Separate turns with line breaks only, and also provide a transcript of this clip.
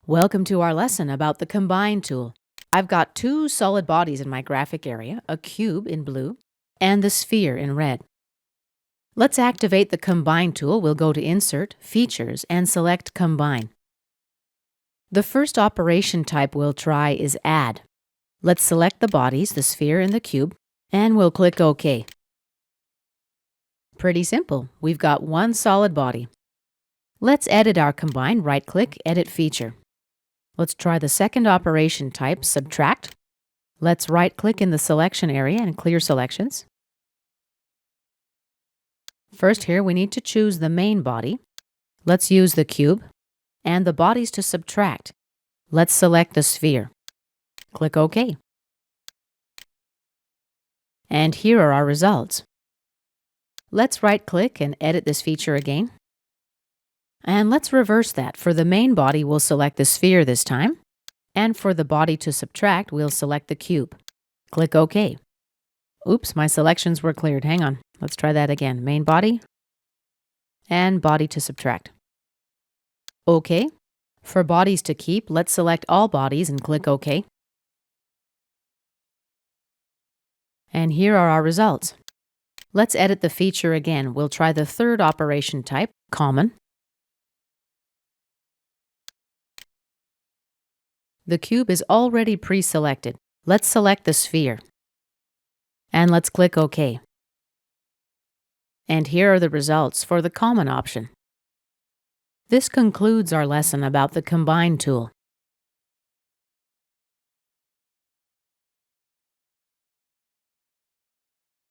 Welcome to our lesson about the Combine tool. I've got two solid bodies in my graphic area, a cube in blue and the sphere in red. Let's activate the Combine tool. We'll go to Insert, Features, and select Combine. The first operation type we'll try is Add. Let's select the bodies, the sphere and the cube, and we'll click OK. Pretty simple. We've got one solid body. Let's edit our Combine. Right-click, Edit Feature. Let's try the second operation type, Subtract. Let's right-click in the selection area and clear selections. First here, we need to choose the main body. Let's use the cube and the bodies to subtract. Let's select the sphere. Click OK. And here are our results. Let's right-click and edit this feature again. And let's reverse that. For the main body, we'll select the sphere this time. And for the body to subtract, we'll select the cube. Click OK. Oops, my selections were cleared. Hang on. Let's try that again. Main body and body to subtract. OK. For bodies to keep, let's select all bodies and click OK. And here are our results. Let's edit the feature again. We'll try the third operation type, Common. The cube is already pre-selected. Let's select the sphere. And let's click OK. And here are the results for the Common option. This concludes our lesson about the Combine tool.